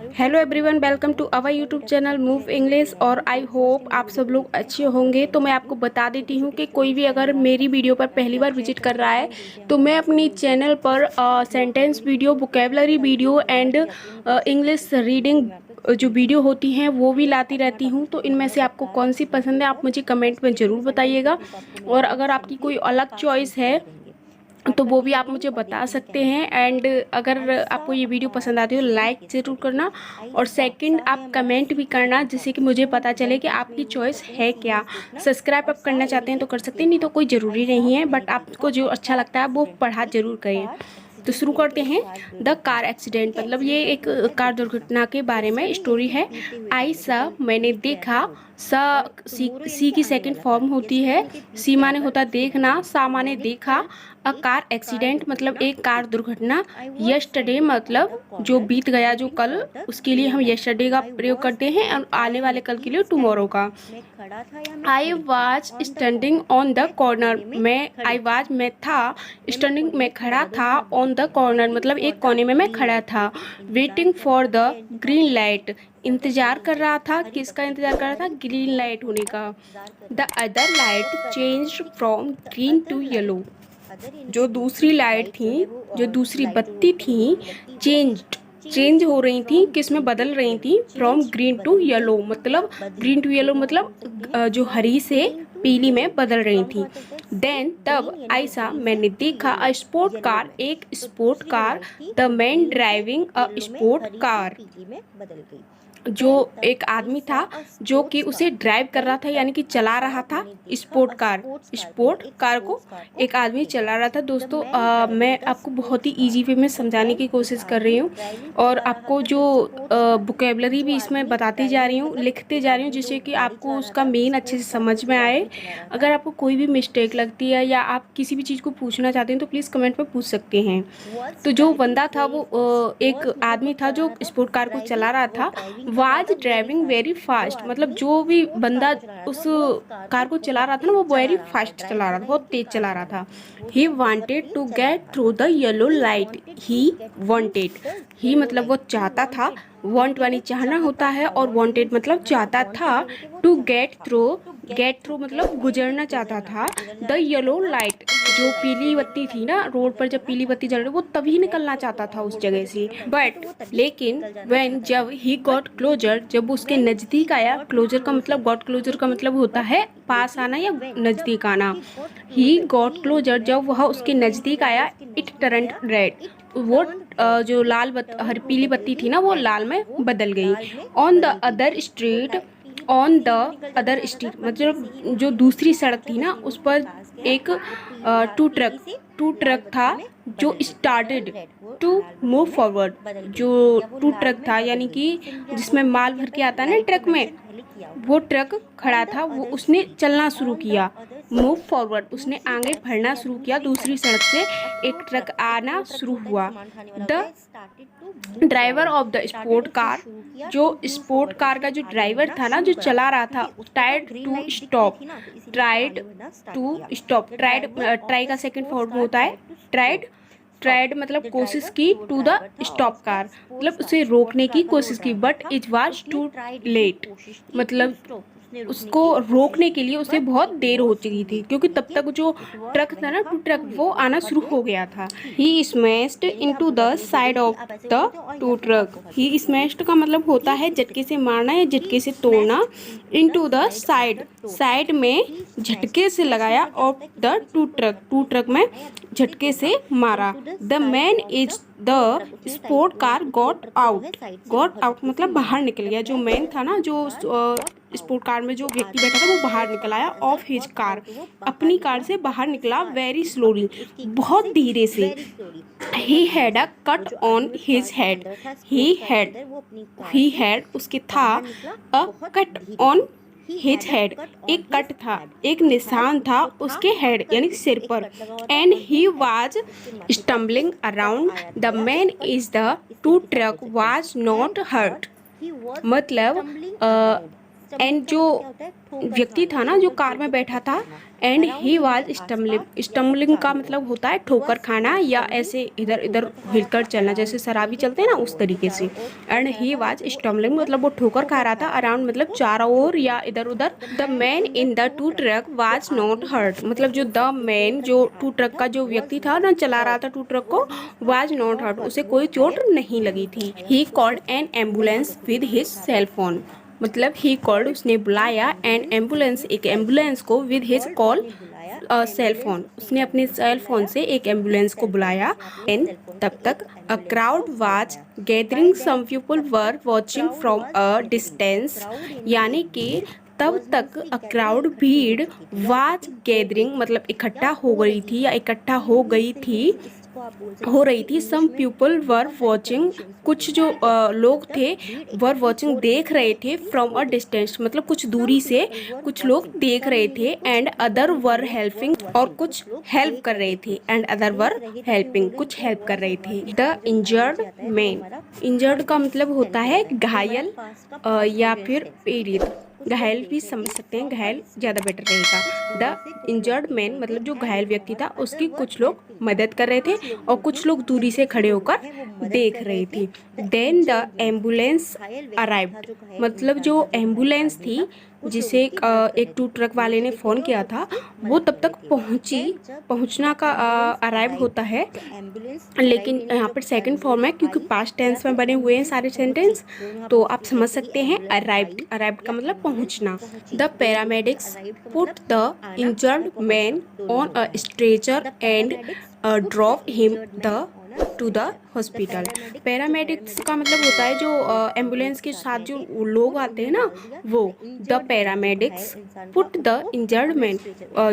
Hello everyone, welcome to our YouTube channel move English. और I hope आप सब लोग अच्छे होंगे। तो मैं आपको बता देती हूँ कि कोई भी अगर मेरी वीडियो पर पहली बार विजिट कर रहा है तो मैं अपनी चैनल पर sentence video, vocabulary video and English reading जो वीडियो होती हैं वो भी लाती रहती हूँ। तो इनमें से आपको कौन सी पसंद है आप मुझे कमेंट में ज़रूर बताइएगा। और अगर आपकी कोई अलग चॉइस है तो वो भी आप मुझे बता सकते हैं। एंड अगर आपको ये वीडियो पसंद आती है तो लाइक ज़रूर करना, और सेकंड आप कमेंट भी करना जिससे कि मुझे पता चले कि आपकी चॉइस है क्या। सब्सक्राइब आप करना चाहते हैं तो कर सकते हैं, नहीं तो कोई ज़रूरी नहीं है, बट आपको जो अच्छा लगता है वो पढ़ा ज़रूर करें। तो शुरू करते हैं। द कार एक्सीडेंट मतलब ये एक कार दुर्घटना के बारे में स्टोरी है। आई सा मैंने देखा, सा सी की सेकंड फॉर्म होती है। सी माने होता देखना, सा माने देखा। अ कार एक्सीडेंट मतलब एक कार दुर्घटना। यस्टरडे मतलब जो बीत गया, जो कल, उसके लिए हम यस्टरडे का प्रयोग करते हैं, और आने वाले कल के लिए टुमारो का। I was standing on the corner, मैं था, स्टैंडिंग में खड़ा था, ऑन द कॉर्नर मतलब एक कोने में मैं खड़ा था। Waiting for the green light, इंतजार कर रहा था। किसका इंतजार कर रहा था? ग्रीन लाइट होने का। The other light change from green to yellow, जो दूसरी लाइट थी, जो दूसरी बत्ती थी, चेंज हो रही थी, किस में बदल रही थी? फ्रॉम ग्रीन टू येलो मतलब ग्रीन टू येलो मतलब जो हरी से पीली में बदल रही थी। देन तब ऐसा मैंने देखा अ स्पोर्ट कार, एक sport car, the man driving a sport car, जो एक आदमी था जो कि उसे ड्राइव कर रहा था, यानी कि चला रहा था स्पोर्ट कार को एक आदमी चला रहा था। दोस्तों मैं आपको बहुत ही इजी वे में समझाने की कोशिश कर रही हूँ, और आपको जो वोकेबलरी भी इसमें बताती जा रही हूँ, लिखते जा रही हूँ, जिससे कि आपको उसका मेन अच्छे से समझ में आए। अगर आपको कोई भी मिस्टेक लगती है या आप किसी भी चीज़ को पूछना चाहते हैं तो प्लीज़ कमेंट में पूछ सकते हैं। तो जो बंदा था वो एक आदमी था जो स्पोर्ट कार को चला रहा था। वाज ड्राइविंग वेरी फास्ट मतलब जो भी बंदा उस कार को चला रहा था ना वो वेरी फास्ट चला रहा था, बहुत तेज चला रहा था। He wanted to get through the yellow light, he मतलब वो चाहता था, वांट वानी चाहना होता है, और वांटेड मतलब चाहता था। टू गेट थ्रू मतलब गुजरना चाहता था। द येलो लाइट, जो पीली बत्ती थी ना, रोड पर जब पीली बत्ती जल रही वो तभी निकलना चाहता था उस जगह से। बट लेकिन व्हेन जब ही गॉट क्लोजर, जब उसके नज़दीक आया, क्लोजर का मतलब, गॉट क्लोजर का मतलब होता है पास आना या नज़दीक आना। ही गॉट क्लोजर, जब वह उसके नज़दीक आया, इट टर्न्ड रेड, वो जो हर पीली बत्ती थी ना वो लाल में बदल गई। ऑन द अदर स्ट्रीट, मतलब जो दूसरी सड़क थी ना उस पर एक टू ट्रक था जो स्टार्टेड टू मूव फॉरवर्ड, जो टू ट्रक था यानी कि जिसमें माल भर के आता है ना ट्रक में, वो ट्रक खड़ा था, वो उसने चलना शुरू किया, मूव फॉरवर्ड, उसने आगे बढ़ना शुरू किया। दूसरी सड़क से एक ट्रक आना शुरू हुआ। The driver of the sport car, जो स्पोर्ट कार का जो ड्राइवर था ना, जो चला रहा था, ट्राई का सेकंड फॉर्म होता है ट्राइड मतलब कोशिश की, टू द स्टॉप कार मतलब उसे रोकने की कोशिश की, but it was too late मतलब उसको रोकने के लिए उसे बहुत देर हो चुकी थी, क्योंकि तब तक जो ट्रक था ना, टू ट्रक, वो आना शुरू हो गया था। He smashed into the side of the tow truck, he smashed का मतलब होता है झटके से मारना या झटके से तोड़ना। इनटू द साइड में झटके से लगाया, ऑफ द टू ट्रक में झटके से मारा। The man is the sport car got out मतलब बाहर निकल गया। जो मैन था ना, जो स्पोर्ट कार में जो व्यक्ति बैठा था वो बाहर निकल आया। ऑफ हिज कार, अपनी कार से बाहर निकला। वेरी स्लोली, बहुत धीरे से। He had a cut on his head, he had उसके था, a cut on his head, एक कट था, एक निशान था उसके हेड यानी सिर पर। And he was stumbling around, the man is the tow truck was not hurt, मतलब एंड जो व्यक्ति था ना जो कार में बैठा था, and he was stumbling. Stumbling का मतलब होता है ठोकर खाना या ऐसे इधर इधर हिलकर चलना, जैसे शराबी चलते हैं ना उस तरीके से। एंड ही वाज स्टम्बलिंग मतलब वो ठोकर खा रहा था, अराउंड मतलब चारों ओर या इधर उधर। The man in the tow truck was not hurt, मतलब जो द मैन जो टू ट्रक का जो व्यक्ति था ना, चला रहा था टू ट्रक को, वाज नॉट हर्ट, उसे कोई चोट नहीं लगी थी। He called an ambulance with his cell phone, मतलब ही कॉल्ड उसने बुलाया एन एम्बुलेंस एक एम्बुलेंस को, with his call cell phone, उसने अपने सेल फोन से एक एम्बुलेंस को बुलाया। एंड तब तक a crowd was gathering, some people were watching from a distance, यानी कि तब तक अ क्राउड भीड़, वाज गैदरिंग मतलब इकट्ठा हो गई थी या इकट्ठा हो रही थी। सम पीपल वर वॉचिंग, कुछ जो लोग थे, वर वॉचिंग देख रहे थे, फ्रॉम अ डिस्टेंस मतलब कुछ दूरी से कुछ लोग देख रहे थे। एंड अदर वर हेल्पिंग, और कुछ हेल्प कर रहे थे। एंड अदर वर हेल्पिंग, कुछ हेल्प कर रहे थे। द इंजर्ड मैन, इंजर्ड का मतलब होता है घायल या फिर पीड़ित। घायल भी समझ सकते हैं, घायल ज़्यादा बेटर रहेगा। द इंजर्ड मैन मतलब जो घायल व्यक्ति था उसकी कुछ लोग मदद कर रहे थे और कुछ लोग दूरी से खड़े होकर देख रहे थे। देन द एम्बुलेंस अराइव्ड, मतलब जो एम्बुलेंस थी जिसे एक टू ट्रक वाले ने फ़ोन किया था, वो तब तक पहुंचना का अराइव होता है, लेकिन यहाँ पर सेकंड फॉर्म है क्योंकि पास्ट टेंस में बने हुए हैं सारे सेंटेंस, तो आप समझ सकते हैं अराइव्ड। अराइव्ड का मतलब पहुंचना। The paramedics put the injured man on a stretcher and drop him to the hospital. Paramedics का मतलब होता है जो एम्बुलेंस के साथ जो लोग आते हैं ना, वो। The paramedics put the injured man,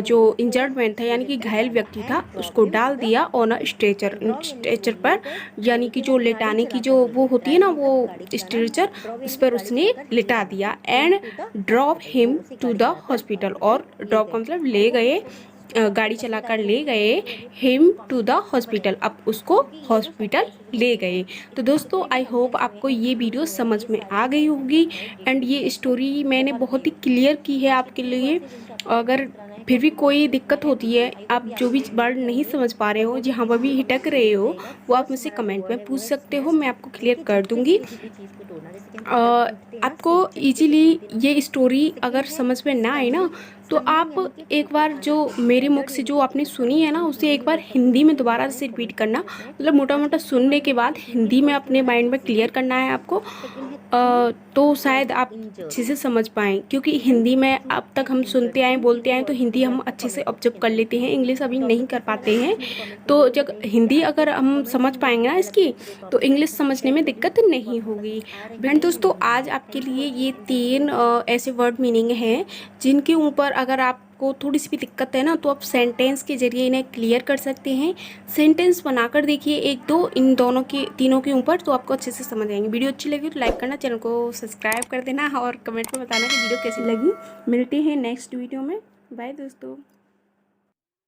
जो इंजर्ड मैन था यानी कि घायल व्यक्ति था, उसको डाल दिया ऑन अ स्ट्रेचर पर, यानी कि जो लेटाने की जो वो होती है ना, वो स्ट्रेचर, उस पर उसने लिटा दिया। And drop him to the hospital, और ड्रॉप का मतलब ले गए, गाड़ी चलाकर ले गए, हिम टू द हॉस्पिटल, अब उसको हॉस्पिटल ले गए। तो दोस्तों आई होप आपको ये वीडियो समझ में आ गई होगी, एंड ये स्टोरी मैंने बहुत ही क्लियर की है आपके लिए। अगर फिर भी कोई दिक्कत होती है, आप जो भी वर्ड नहीं समझ पा रहे हो, जहाँ पर भी हिटक रहे हो, वो आप मुझसे कमेंट में पूछ सकते हो, मैं आपको क्लियर कर दूँगी। आपको इजीली ये स्टोरी अगर समझ में ना आए ना, तो आप एक बार जो मेरे मुख से जो आपने सुनी है ना, उसे एक बार हिंदी में दोबारा से रिपीट करना, मतलब मोटा मोटा सुनने के बाद हिंदी में अपने माइंड में क्लियर करना है आपको। तो शायद आप अच्छे से समझ पाएँ, क्योंकि हिंदी में अब तक हम सुनते आए बोलते आए, तो हिंदी हम अच्छे से ऑब्जर्व कर लेते हैं, इंग्लिश अभी नहीं कर पाते हैं। तो जब हिंदी अगर हम समझ पाएंगे ना इसकी, तो इंग्लिश समझने में दिक्कत नहीं होगी। एंड दोस्तों आज आपके लिए ये 3 ऐसे वर्ड मीनिंग हैं जिनके ऊपर अगर आपको थोड़ी सी भी दिक्कत है ना, तो आप सेंटेंस के जरिए इन्हें क्लियर कर सकते हैं। सेंटेंस बनाकर देखिए एक दो इन दोनों के तीनों के ऊपर, तो आपको अच्छे से समझ आएंगे। वीडियो अच्छी लगी तो लाइक करना, चैनल को सब्सक्राइब कर देना और कमेंट में बताना कि वीडियो कैसी लगी। मिलते हैं नेक्स्ट वीडियो में। बाय दोस्तों।